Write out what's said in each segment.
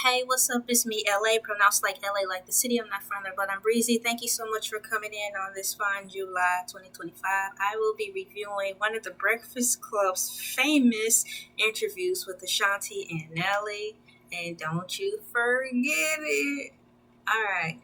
Hey, what's up? It's me, LA, pronounced like LA, like the city. I'm not from there, but I'm breezy. Thank you so much for coming in on this fine July 2025. I will be reviewing one of the Breakfast Club's famous interviews with Ashanti and Nelly. And don't you forget it. All right.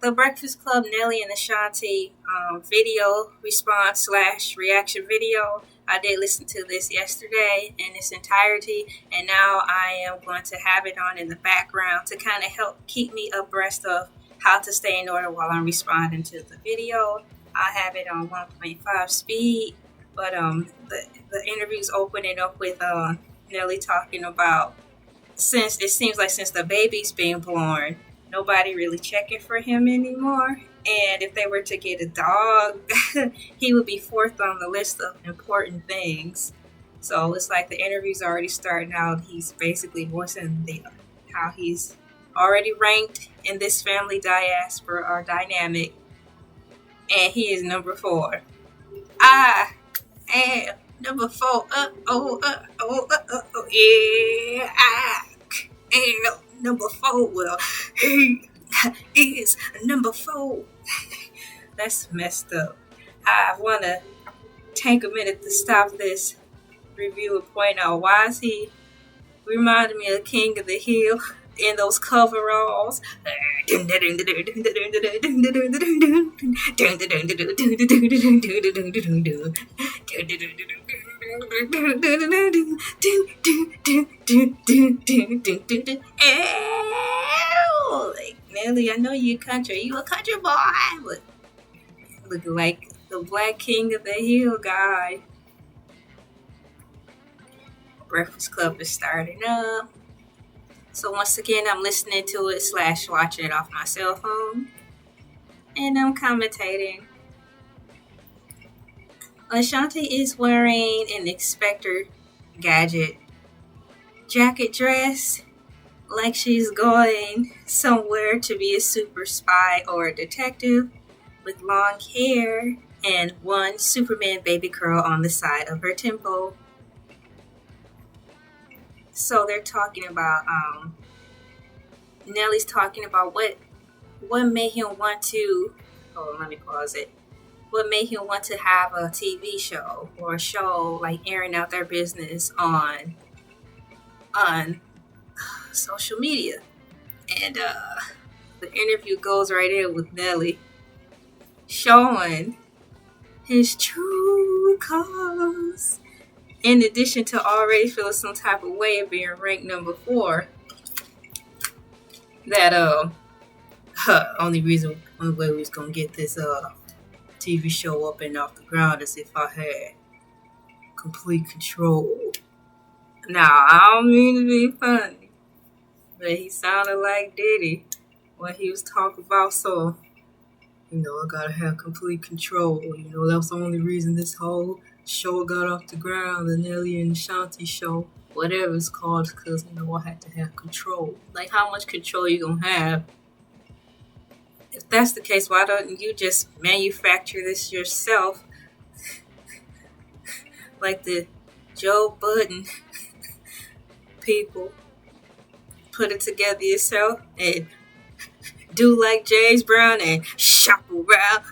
The Breakfast Club Nelly and Ashanti video response slash reaction video. I did listen to this yesterday in its entirety, and now I am going to have it on in the background to kind of help keep me abreast of how to stay in order while I'm responding to the video. I have it on 1.5 speed, but the interview's opening up with Nelly talking about since the baby's being born, nobody really checking for him anymore. And if they were to get a dog, he would be fourth on the list of important things. So it's like the interview's already starting out. He's basically voicing how he's already ranked in this family diaspora or dynamic. And he is number 4. I am number 4. Yeah, I am number 4. Well, he is number 4. That's messed up. I want to take a minute to stop this review and point out why is he reminding me of King of the Hill in those coveralls. Like, Nelly, I know you country. You a country boy, but looking like the Black King of the Hill guy. Breakfast Club is starting up. So once again, I'm listening to it / watching it off my cell phone. And I'm commentating. Ashanti is wearing an Inspector Gadget jacket dress, like she's going somewhere to be a super spy or a detective, with long hair and one Superman baby curl on the side of her temple. So they're talking about, Nelly's talking about what made him want to, let me pause it. What made him want to have a TV show or a show like airing out their business on social media. And the interview goes right in with Nelly showing his true colors. In addition to already feeling some type of way of being ranked number 4, that only way we was gonna get this TV show up and off the ground is if I had complete control. Now, I don't mean to be funny, but he sounded like Diddy when he was talking about, so, I gotta have complete control. That's the only reason this whole show got off the ground, the Nelly and Ashanti show, whatever it's called, because, I had to have control. Like, how much control you gonna have? If that's the case, why don't you just manufacture this yourself? Like the Joe Budden people. Put it together yourself and do like James Brown and shop around.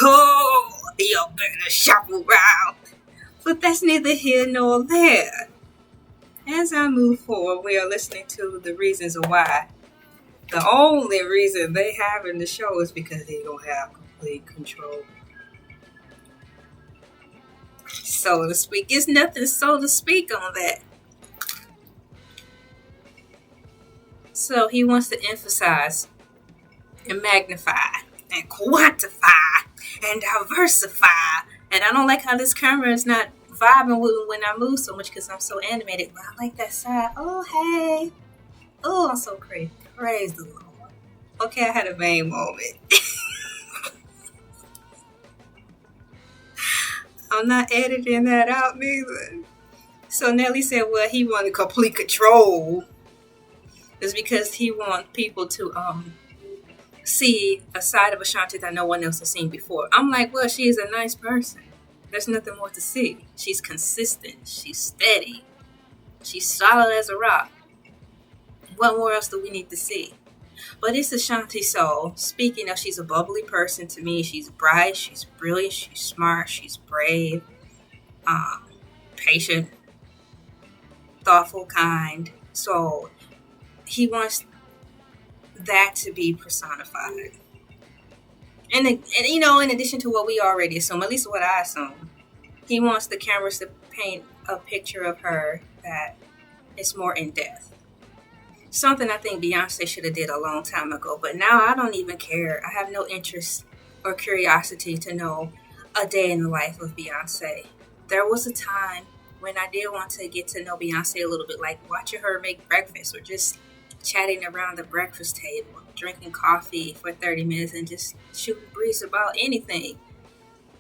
Oh, you better shop around. But that's neither here nor there. As I move forward, we are listening to the reasons why. The only reason they have in the show is because they don't have complete control. So to speak. It's nothing so to speak on that. So he wants to emphasize and magnify and quantify and diversify. And I don't like how this camera is not vibing with me when I move so much because I'm so animated. But I like that side. Oh, hey. Oh, I'm so crazy. Praise the Lord. Okay, I had a vain moment. I'm not editing that out neither. So Nelly said, well, he wanted complete control. It's because he wants people to see a side of Ashanti that no one else has seen before. I'm like, well, she is a nice person. There's nothing more to see. She's consistent. She's steady. She's solid as a rock. What more else do we need to see? But it's Ashanti soul. Speaking of, she's a bubbly person to me. She's bright. She's brilliant. She's smart. She's brave. Patient. Thoughtful. Kind. So he wants that to be personified. And in addition to what we already assume, at least what I assume, he wants the cameras to paint a picture of her that is more in depth. Something I think Beyonce should have did a long time ago, but now I don't even care. I have no interest or curiosity to know a day in the life of Beyonce. There was a time when I did want to get to know Beyonce a little bit, like watching her make breakfast or just chatting around the breakfast table, drinking coffee for 30 minutes and just shooting breeze about anything.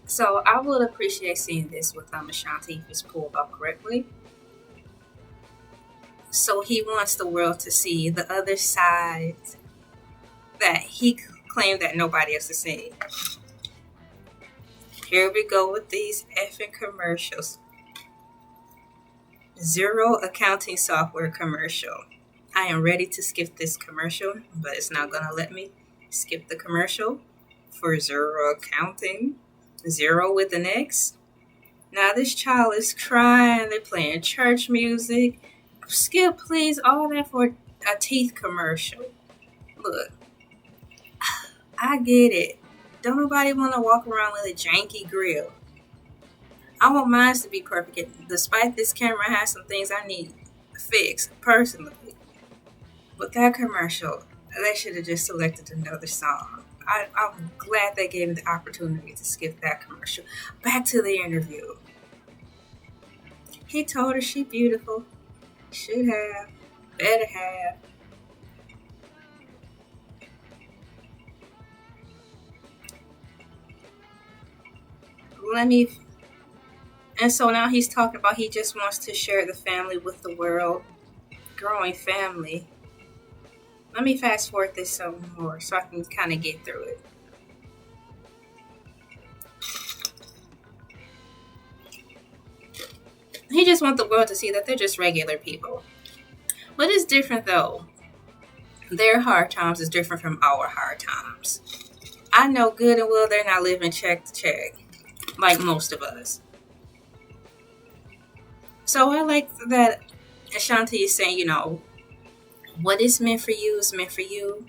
So I would appreciate seeing this with Ashanti if it's pulled off correctly. So he wants the world to see the other side that he claimed that nobody else has seen. Here we go with these effing commercials. Zero accounting software commercial. I am ready to skip this commercial, but it's not going to let me skip the commercial for zero accounting. Zero with an X. Now this child is crying. They're playing church music. Skip, please. All that for a teeth commercial. Look, I get it. Don't nobody want to walk around with a janky grill. I want mine to be perfect. Despite this camera has some things I need fixed personally. But that commercial, they should have just selected another song. I'm glad they gave me the opportunity to skip that commercial. Back to the interview. He told her she beautiful. Should have. Better have. And so now he's talking about he just wants to share the family with the world. Growing family. Let me fast forward this some more so I can kind of get through it. He just wants the world to see that they're just regular people. But it's different though. Their hard times is different from our hard times. I know good and well they're not living check to check like most of us. So I like that Ashanti is saying, what is meant for you is meant for you.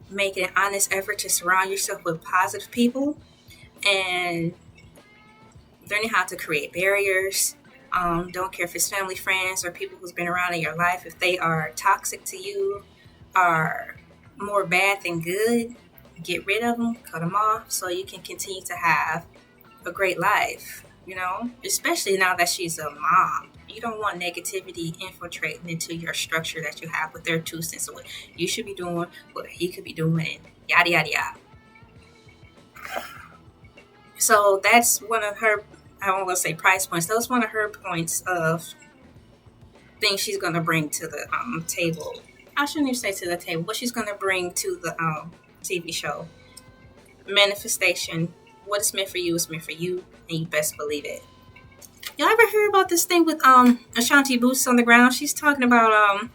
Make an honest effort to surround yourself with positive people and learning how to create barriers. Don't care if it's family, friends, or people who's been around in your life. If they are toxic to you, are more bad than good, get rid of them, cut them off so you can continue to have a great life, especially now that she's a mom. You don't want negativity infiltrating into your structure that you have with their 2 cents of what you should be doing, what he could be doing, and yada, yada, yada. So that's one of her, I don't want to say price points, that's one of her points of things she's going to bring to the table. I shouldn't even say to the table, what she's going to bring to the TV show. Manifestation. What is meant for you is meant for you, and you best believe it. Y'all ever hear about this thing with Ashanti Boots on the Ground? She's talking about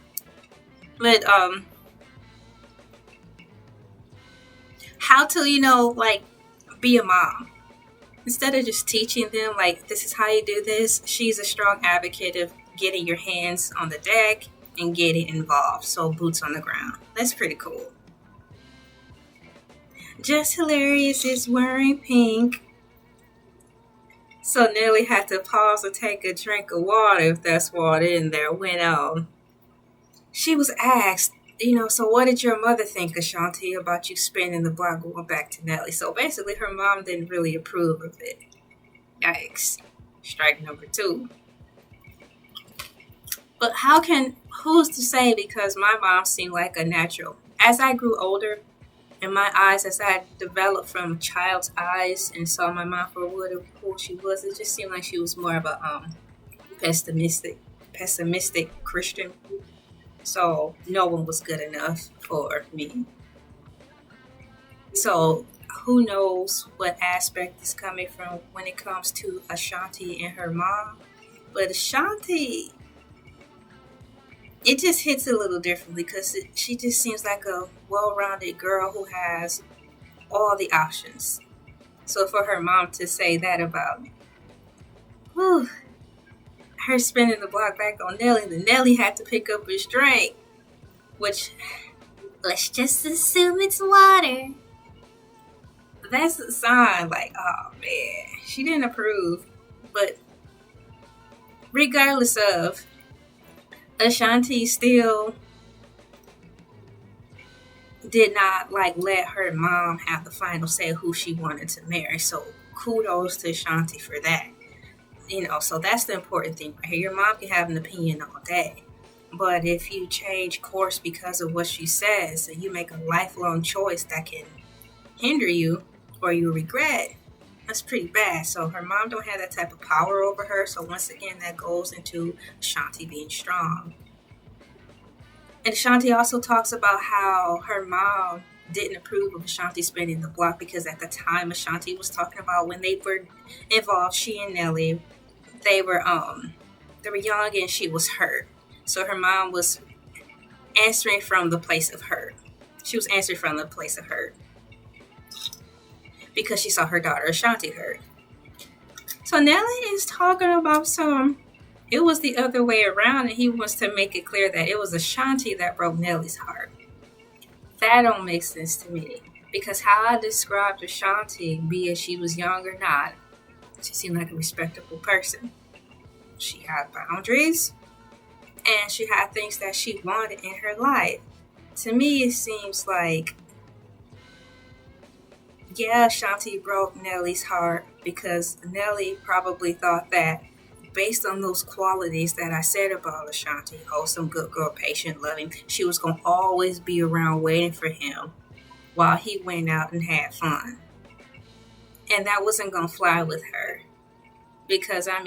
how to be a mom. Instead of just teaching them this is how you do this, she's a strong advocate of getting your hands on the deck and getting involved. So boots on the ground. That's pretty cool. Just Hilarious is wearing pink. So Nelly had to pause and take a drink of water, if that's water in there, when she was asked, so what did your mother think, Ashanti, about you spinning the block going back to Nelly? So basically her mom didn't really approve of it. Yikes. Strike number 2. But who's to say, because my mom seemed like a natural. As I grew older, in my eyes, as I developed from a child's eyes and saw my mom for who she was, it just seemed like she was more of a pessimistic Christian. So no one was good enough for me. So who knows what aspect is coming from when it comes to Ashanti and her mom. But Ashanti, it just hits a little differently because she just seems like a well-rounded girl who has all the options. So for her mom to say that about her spinning the block back on Nelly, then Nelly had to pick up his drink, which, let's just assume it's water. That's a sign like, oh man, she didn't approve. But regardless of, Ashanti still did not let her mom have the final say who she wanted to marry. So kudos to Ashanti for that. So that's the important thing right here. Your mom can have an opinion all day, but if you change course because of what she says and you make a lifelong choice that can hinder you or you regret, that's pretty bad. So her mom don't have that type of power over her. So once again, that goes into Ashanti being strong. And Ashanti also talks about how her mom didn't approve of Ashanti spinning the block because at the time Ashanti was talking about when they were involved, she and Nelly, they were young and she was hurt. So her mom was answering from the place of hurt. She was answering from the place of hurt because she saw her daughter Ashanti hurt. So Nelly is talking about it was the other way around, and he wants to make it clear that it was Ashanti that broke Nelly's heart. That don't make sense to me, because how I described Ashanti, be it she was young or not, she seemed like a respectable person. She had boundaries, and she had things that she wanted in her life. To me, it seems like, yeah, Ashanti broke Nelly's heart because Nelly probably thought that based on those qualities that I said about Ashanti, wholesome, good girl, patient, loving, she was going to always be around waiting for him while he went out and had fun. And that wasn't going to fly with her. Because, I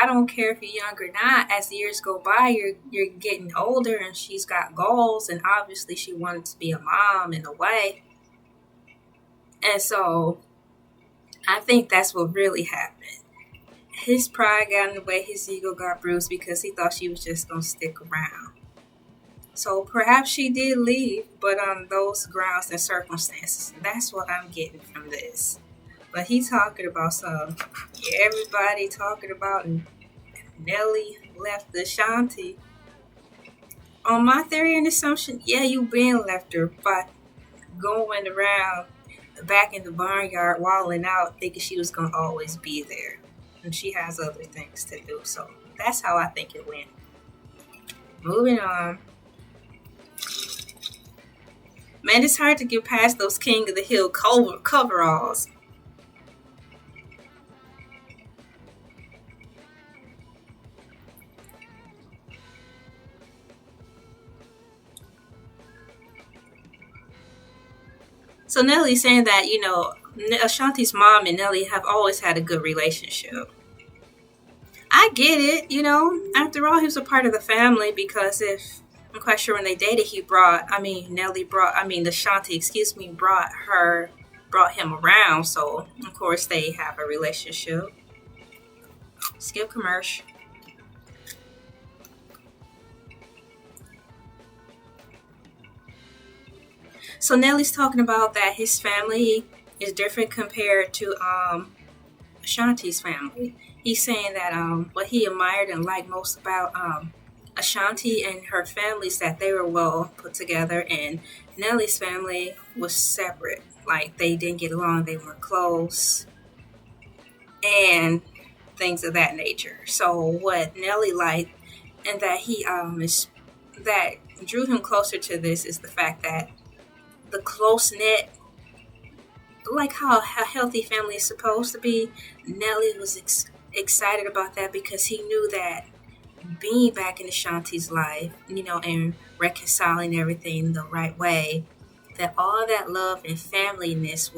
don't care if you're young or not. As the years go by, you're getting older and she's got goals. And obviously she wanted to be a mom in a way. And so I think that's what really happened. His pride got in the way, his ego got bruised because he thought she was just going to stick around. So perhaps she did leave, but on those grounds and circumstances. That's what I'm getting from this. But he's talking about everybody talking about Nelly left Ashanti. On my theory and assumption, yeah, you been left her by going around back in the barnyard, walling out, thinking she was going to always be there. And she has other things to do. So that's how I think it went. Moving on. Man, it's hard to get past those King of the Hill coveralls. So Nelly's saying that, Ashanti's mom and Nelly have always had a good relationship. I get it, After all, he was a part of the family because I'm quite sure when they dated, Ashanti, brought him around. So, of course, they have a relationship. Skip commercial. So Nelly's talking about that his family is different compared to Ashanti's family. He's saying that what he admired and liked most about Ashanti and her family is that they were well put together, and Nelly's family was separate. Like, they didn't get along, they weren't close, and things of that nature. So what Nelly liked and that that drew him closer to this is the fact that the close-knit like how a healthy family is supposed to be. Nelly was excited about that because he knew that being back in Ashanti's life, and reconciling everything the right way, that all that love and familyness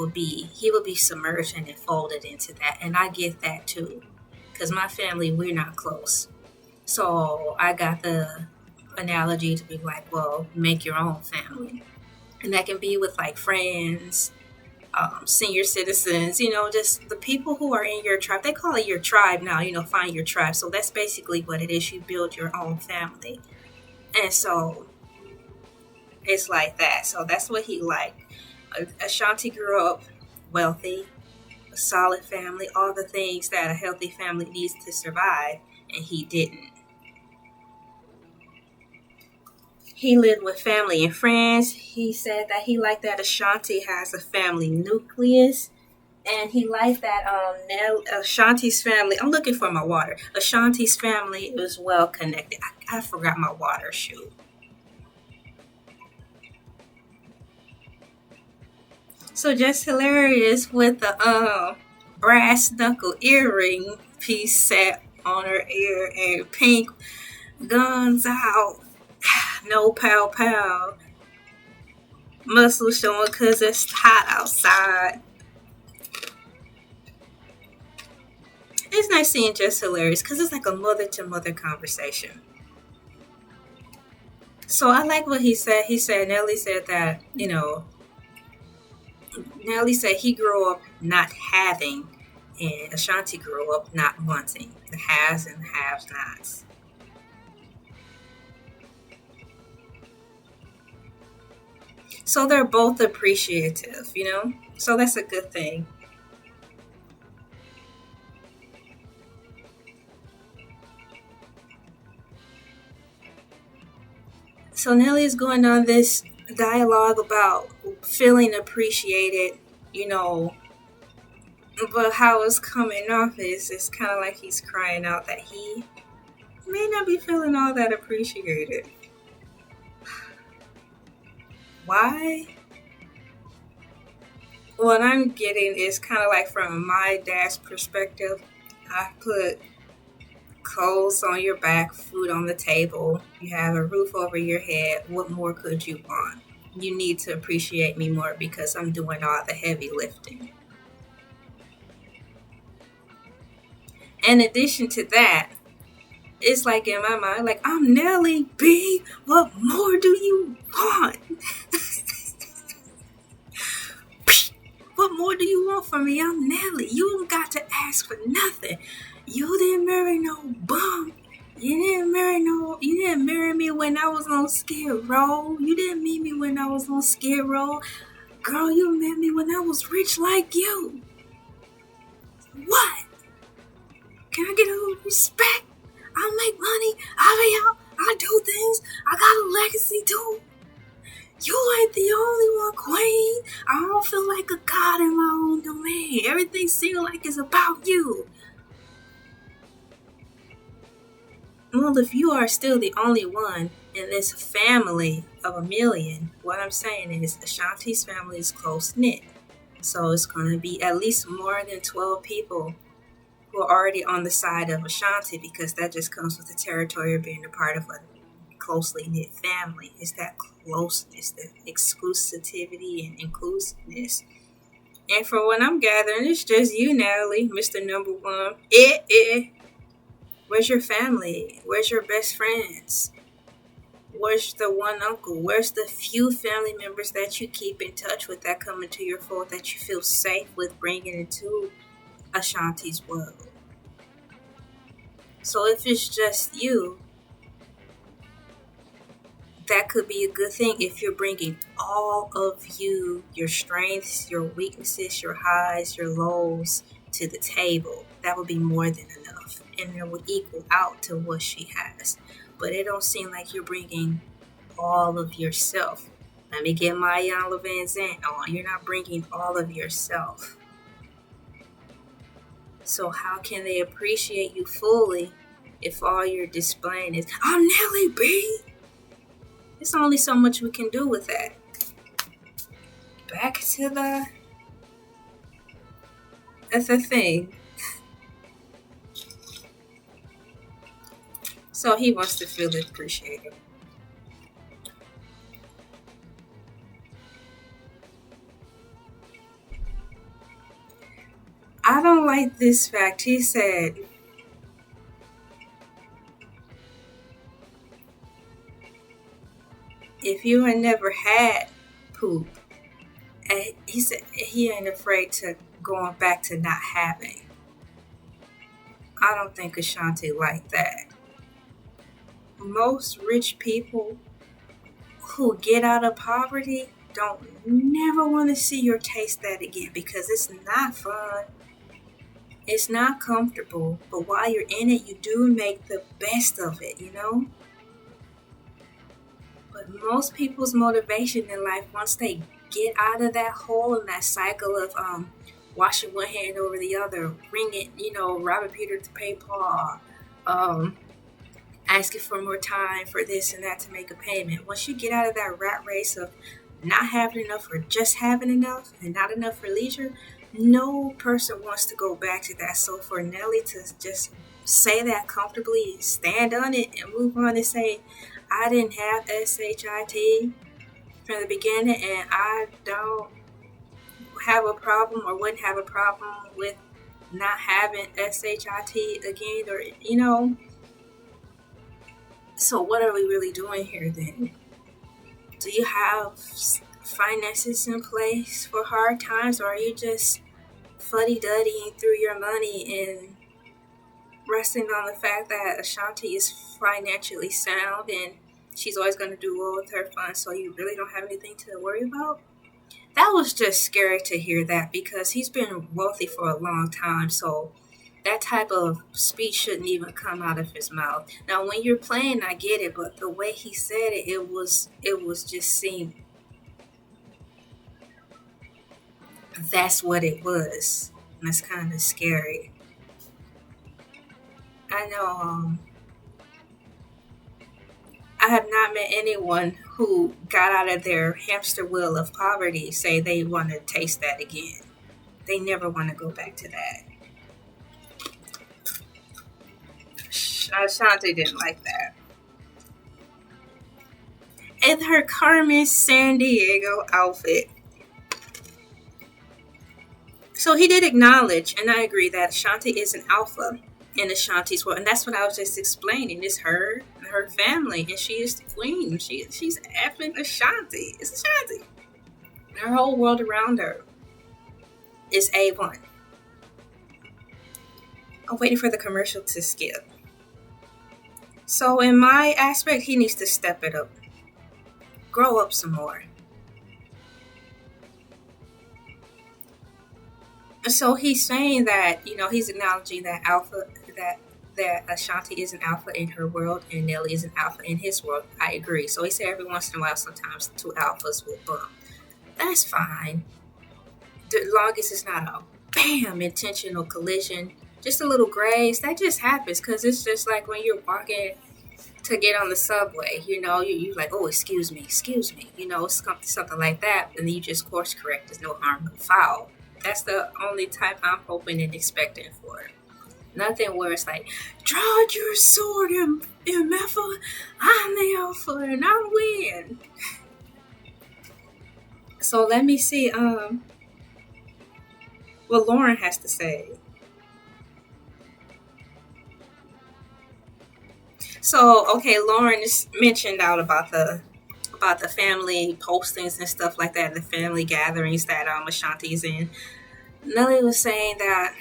he will be submerged and enfolded into that. And I get that too. Because my family, we're not close. So I got the analogy to be like, well, make your own family. And that can be with like friends, senior citizens, just the people who are in your tribe. They call it your tribe now, find your tribe. So that's basically what it is. You build your own family. And so it's like that. So that's what he liked. Ashanti grew up wealthy, a solid family, all the things that a healthy family needs to survive, and he didn't. He lived with family and friends. He said that he liked that Ashanti has a family nucleus. And he liked that Ashanti's family. I'm looking for my water. Ashanti's family is well connected. I forgot my water, shoot. So just hilarious with the brass knuckle earring piece set on her ear and pink guns out. No pow pow. Muscle showing because it's hot outside. It's nice seeing Just Hilarious because it's like a mother-to-mother conversation. So I like what he said. Nelly said that, Nelly said he grew up not having, and Ashanti grew up not wanting. The haves and the have-nots. So they're both appreciative, So that's a good thing. So Nelly is going on this dialogue about feeling appreciated, but how it's coming off is it's kind of like he's crying out that he may not be feeling all that appreciated. Why? What I'm getting is kind of like from my dad's perspective. I put clothes on your back, food on the table, you have a roof over your head. What more could you want? You need to appreciate me more because I'm doing all the heavy lifting. In addition to that, it's like in my mind, like, I'm Nelly, B. What more do you want? What more do you want from me? I'm Nelly. You don't got to ask for nothing. You didn't marry no bum. You didn't marry me when I was on Skid Row. You didn't meet me when I was on Skid Row. Girl, you met me when I was rich like you. What? Can I get a little respect? I make money. I do things. I got a legacy too. You ain't the only one, queen. I don't feel like a god in my own domain. Everything seems like it's about you. Well, if you are still the only one in this family of a million, what I'm saying is Ashanti's family is close-knit. So it's going to be at least more than 12 people who are already on the side of Ashanti, because that just comes with the territory of being a part of a closely knit family. It's that closeness, the exclusivity and inclusiveness. And from what I'm gathering, it's just you, Natalie, Mr. Number One. Where's your family? Where's your best friends? Where's the one uncle? Where's the few family members that you keep in touch with that come into your fold that you feel safe with bringing into Ashanti's world? So if it's just you, that could be a good thing if you're bringing all of you, your strengths, your weaknesses, your highs, your lows to the table. That would be more than enough, and it would equal out to what she has. But it don't seem like you're bringing all of yourself. Let me get my Iyanla Vanzant on. You're not bringing all of yourself. So how can they appreciate you fully if all you're displaying is, I'm Nelly, B? There's only so much we can do with that. Back to the That's the thing. So he wants to feel appreciated. I don't like this fact. He said, if you ain't never had poop, and he said he ain't afraid to going back to not having. I don't think Ashanti like that. Most rich people who get out of poverty don't never want to see or taste that again because it's not fun. It's not comfortable, but while you're in it, you do make the best of it, you know? But most people's motivation in life, once they get out of that hole and that cycle of washing one hand over the other, ringing, robbing Peter to pay Paul, asking for more time for this and that to make a payment. Once you get out of that rat race of not having enough or just having enough and not enough for leisure, no person wants to go back to that. So for Nelly to just say that comfortably, stand on it and move on and say, I didn't have SHIT from the beginning and I don't have a problem or wouldn't have a problem with not having SHIT again, or so what are we really doing here then? Do you have finances in place for hard times, or are you just fuddy-duddying through your money and resting on the fact that Ashanti is financially sound and she's always going to do well with her funds, so you really don't have anything to worry about? That was just scary to hear that because he's been wealthy for a long time, so that type of speech shouldn't even come out of his mouth. Now, when you're playing, I get it, but the way he said it, it was just seemed that's what it was. And that's kind of scary. I know I have not met anyone who got out of their hamster wheel of poverty say they want to taste that again. They never want to go back to that. Ashanti didn't like that. And her Carmen Sandiego outfit. So he did acknowledge, and I agree, that Ashanti is an alpha in Ashanti's world. And that's what I was just explaining. It's her and her family, and she is the queen. She's effing Ashanti. It's Ashanti. Her whole world around her is A1. I'm waiting for the commercial to skip. So in my aspect, he needs to step it up. Grow up some more. So he's saying that, he's acknowledging that that Ashanti is an alpha in her world and Nelly is an alpha in his world. I agree. So he said every once in a while, sometimes two alphas will bump. That's fine. The longest it's not a bam intentional collision. Just a little graze. That just happens because it's just like when you're walking to get on the subway, you're like, oh, excuse me, it's something like that, and then you just course correct. There's no harm, no foul. That's the only type I'm hoping and expecting for. Nothing where it's like, draw your sword and Mepha, I'm the alpha and I win. So let me see what Lauren has to say. So, okay, Lauren is mentioned out about the family postings and stuff like that, the family gatherings that Ashanti's in. Nelly was saying that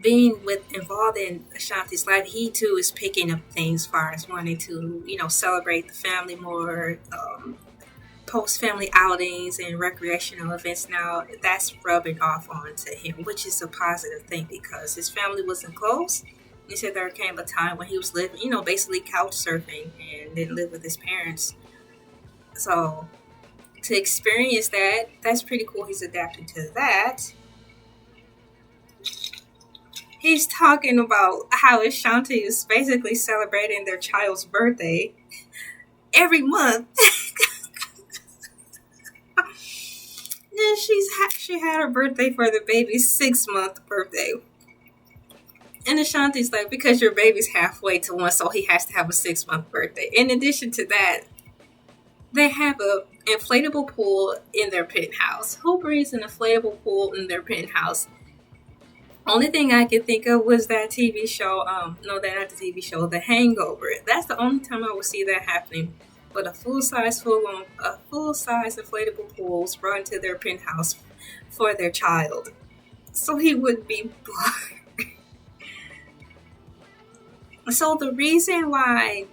being involved in Ashanti's life, he too is picking up things as far as wanting to, celebrate the family more, post family outings and recreational events. Now that's rubbing off onto him, which is a positive thing because his family wasn't close. He said there came a time when he was living, basically couch surfing and didn't live with his parents. So to experience that, that's pretty cool. He's adapting to that. He's talking about how Ashanti is basically celebrating their child's birthday every month. then she had her birthday for the baby's 6-month birthday. And Ashanti's like, because your baby's halfway to 1, so he has to have a 6-month birthday. In addition to that, they have a inflatable pool in their penthouse. Who brings an inflatable pool in their penthouse? Only thing I could think of was that TV show. No, that not the TV show, The Hangover. That's the only time I would see that happening. But a full-size inflatable pool was brought into their penthouse for their child, so he would be bored. So the reason why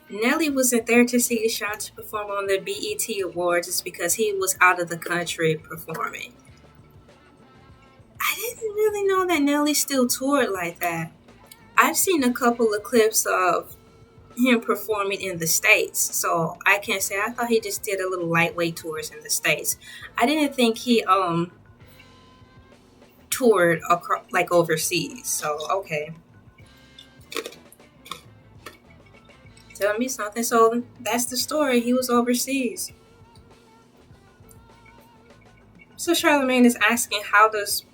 Nelly wasn't there to see Ashanti perform on the BET Awards is because he was out of the country performing. I didn't really know that Nelly still toured like that. I've seen a couple of clips of him performing in the States, so I can't say. I thought he just did a little lightweight tours in the States. I didn't think he toured like overseas. So okay, tell me something. So that's the story. He was overseas. So Charlamagne is asking, how does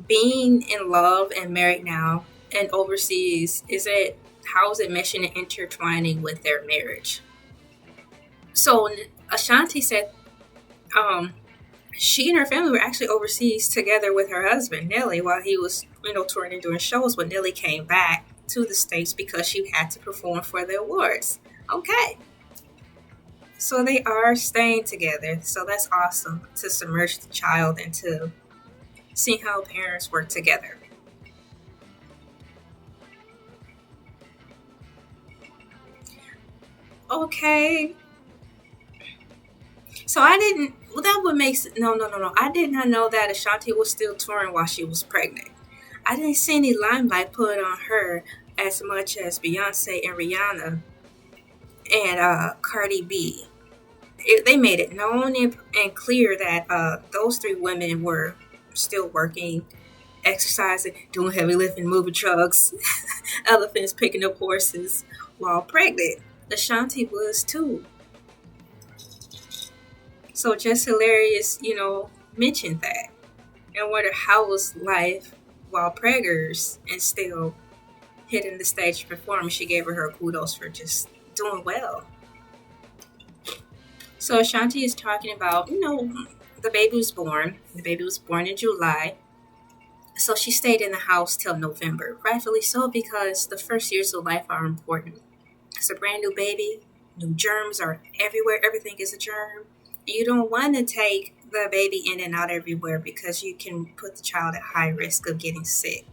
being in love and married now and overseas, how is it meshing and intertwining with their marriage? So Ashanti said she and her family were actually overseas together with her husband, Nelly, while he was, touring and doing shows. But Nelly came back to the States because she had to perform for the awards. Okay. So they are staying together. So that's awesome, to submerge the child and to see how parents work together. Okay. So that would make sense. No. I did not know that Ashanti was still touring while she was pregnant. I didn't see any limelight put on her as much as Beyonce and Rihanna and Cardi B. They made it known and clear that those 3 women were still working, exercising, doing heavy lifting, moving trucks, elephants, picking up horses while pregnant. Ashanti was too. So just hilarious, mentioned that. And wondered how was life while preggers and still hitting the stage to perform. She gave her kudos for just doing well. So Ashanti is talking about, the baby was born. The baby was born in July. So she stayed in the house till November. Rightfully so, because the first years of life are important. It's a brand new baby. New germs are everywhere. Everything is a germ. You don't want to take the baby in and out everywhere because you can put the child at high risk of getting sick.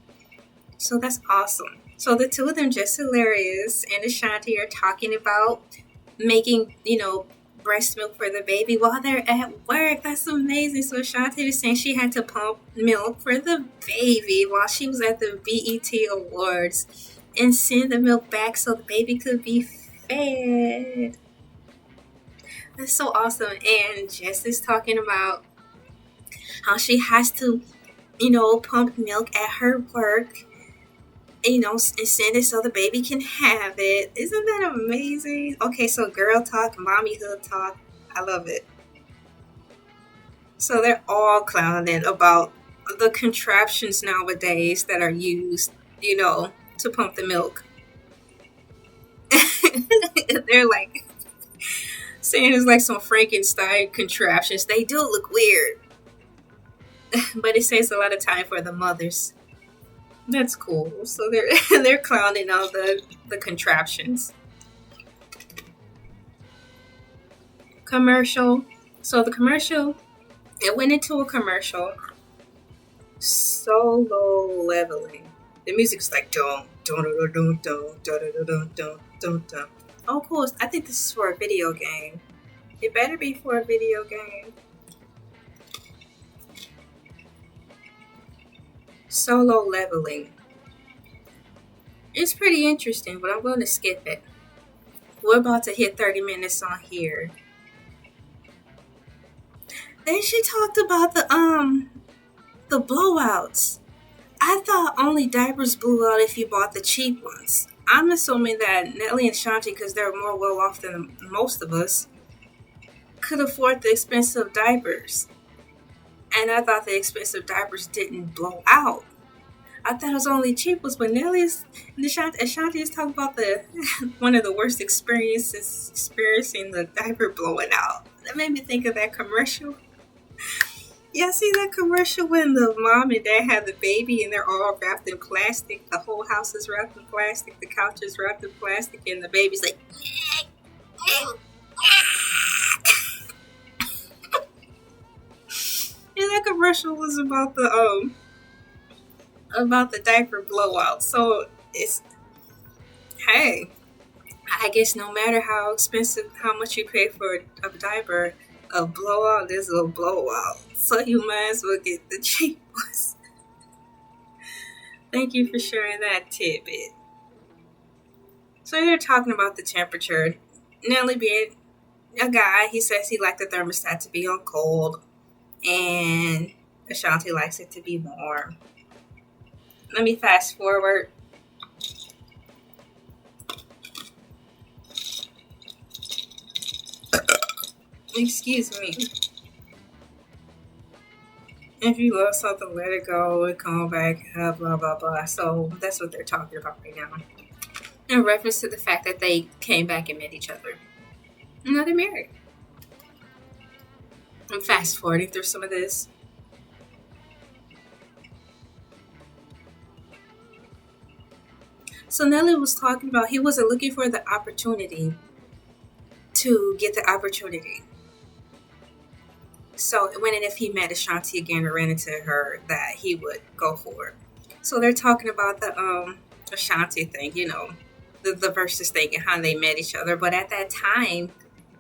So that's awesome. So the 2 of them, just hilarious, and Ashanti are talking about making, breast milk for the baby while they're at work. That's amazing. So Ashanti was saying she had to pump milk for the baby while she was at the BET Awards and send the milk back so the baby could be fed. That's so awesome. And Jess is talking about how she has to, pump milk at her work, and send it so the baby can have it. Isn't that amazing? Okay, so girl talk, mommyhood talk. I love it. So they're all clowning about the contraptions nowadays that are used, to pump the milk. They're like saying it's like some Frankenstein contraptions. They do look weird, but it saves a lot of time for the mothers. That's cool. So they're clowning on the contraptions. Commercial. So the commercial, it went into a commercial. Solo leveling. The music's like dun dun dun dun dun dun dun dun dun dun. Oh, cool. I think this is for a video game. It better be for a video game. Solo leveling. It's pretty interesting, but I'm going to skip it. We're about to hit 30 minutes on here. Then she talked about the blowouts. I thought only diapers blew out if you bought the cheap ones. I'm assuming that Nelly and Ashanti, because they're more well off than most of us, could afford the expensive diapers. And I thought the expensive diapers didn't blow out. I thought it was only cheapest, but Nelly's and Ashanti is talking about the one of the worst experiences experiencing the diaper blowing out. That made me think of that commercial. Yeah, see that commercial when the mom and dad have the baby and they're all wrapped in plastic. The whole house is wrapped in plastic. The couch is wrapped in plastic, and the baby's like. Yeah, that commercial was about the diaper blowout. So it's, hey, I guess no matter how expensive, how much you pay for a diaper, a blowout is a blowout. So you might as well get the cheap ones. Thank you for sharing that tidbit. So they're talking about the temperature. Nelly being a guy, he says he liked the thermostat to be on cold, and Ashanti likes it to be warm. Let me fast forward. Excuse me. If you love something, let it go and come back, blah, blah, blah. So that's what they're talking about right now. In reference to the fact that they came back and met each other. And now they're married. I'm fast forwarding through some of this. So Nelly was talking about he wasn't looking for the opportunity to get the opportunity. So when and if he met Ashanti again or ran into her, that he would go for it. So they're talking about the Ashanti thing, the versus thing and how they met each other. But at that time,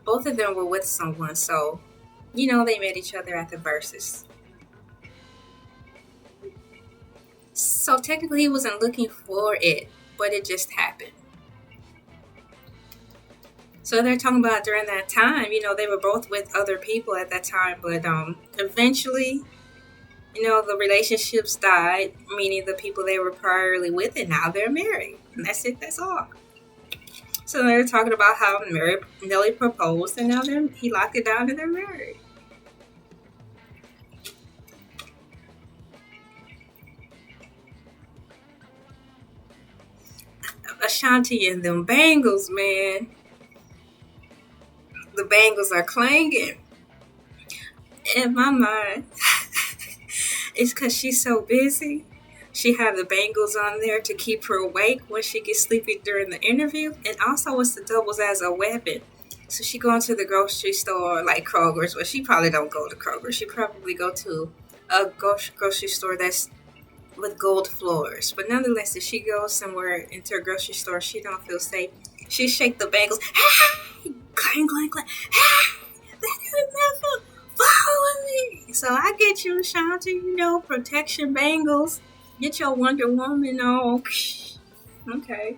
both of them were with someone, so they met each other at the versus. So technically he wasn't looking for it, but it just happened. So they're talking about during that time, they were both with other people at that time, but eventually, the relationships died, meaning the people they were priorly with, and now they're married. And that's it, that's all. So they're talking about how Nelly proposed, and now he locked it down and they're married. Ashanti and them bangles, man. The bangles are clanging. In my mind, it's because she's so busy. She had the bangles on there to keep her awake when she gets sleepy during the interview. And also it's the doubles as a weapon. So she go into the grocery store like Kroger's. Well, she probably don't go to Kroger. She probably go to a grocery store that's with gold floors. But nonetheless, if she goes somewhere into a grocery store, she don't feel safe. She shake the bangles. Clang, clang, clang. That is never following me. So I get you, Ashanti, protection bangles. Get your Wonder Woman on. Okay.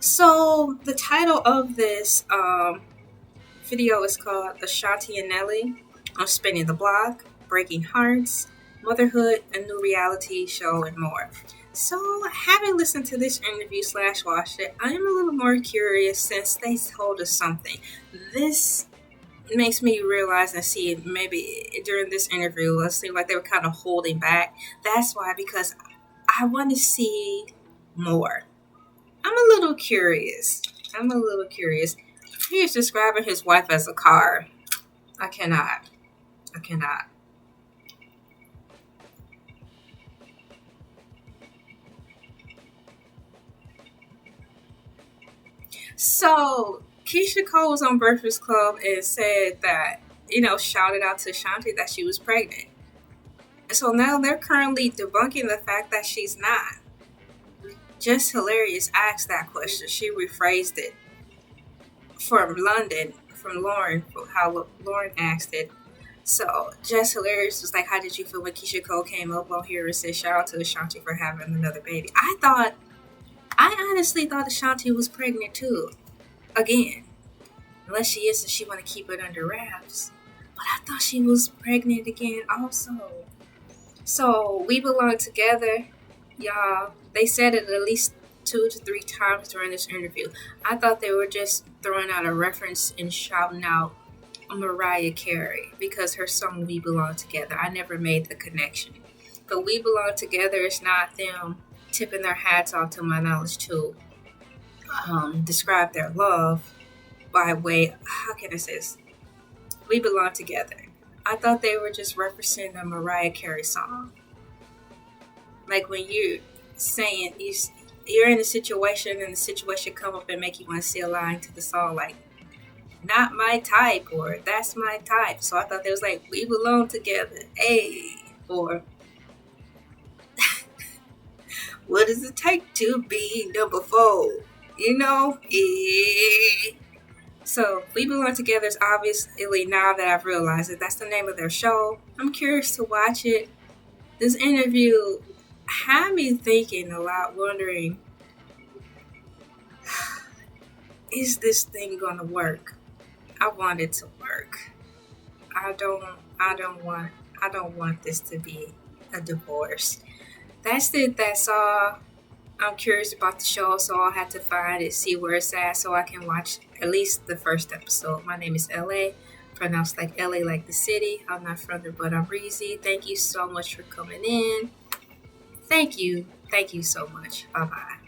So the title of this video is called Ashanti and Nelly on Spinning the Block, Breaking Hearts, Motherhood, a New Reality Show, and more. So, having listened to this interview / watched it, I am a little more curious since they told us something. This makes me realize and see maybe during this interview, it seemed like they were kind of holding back. That's why, because I want to see more. I'm a little curious. He is describing his wife as a car. I cannot. So, Keisha Cole was on Breakfast Club and said that, shouted out to Ashanti that she was pregnant. So now they're currently debunking the fact that she's not. Just Hilarious asked that question. She rephrased it from Lauren, how Lauren asked it. So, Just Hilarious was like, how did you feel when Keisha Cole came up on here and said, shout out to Ashanti for having another baby? I honestly thought Ashanti was pregnant too. Again, unless she is and she want to keep it under wraps. But I thought she was pregnant again also. So, we belong together, y'all. They said it at least 2 to 3 times during this interview. I thought they were just throwing out a reference and shouting out Mariah Carey because her song We Belong Together. I never made the connection. But We Belong Together is not them tipping their hats off, to my knowledge, to describe their love by way, how can I say this? We Belong Together. I thought they were just referencing a Mariah Carey song. Like when you're saying you're in a situation and the situation come up and make you want to say a line to the song like, not my type, or that's my type. So I thought they was like, we belong together, hey, or what does it take to be number 4? You know? So We Belong Together is obviously, now that I've realized it, that's the name of their show. I'm curious to watch it. This interview had me thinking a lot, wondering, is this thing gonna work? I want it to work. I don't want this to be a divorce. That's it. That's all. I'm curious about the show, so I'll have to find it, see where it's at, so I can watch at least the first episode. My name is LA, pronounced like LA, like the city. I'm not from there, but I'm Reezy. Thank you so much for coming in. Thank you so much. Bye-bye.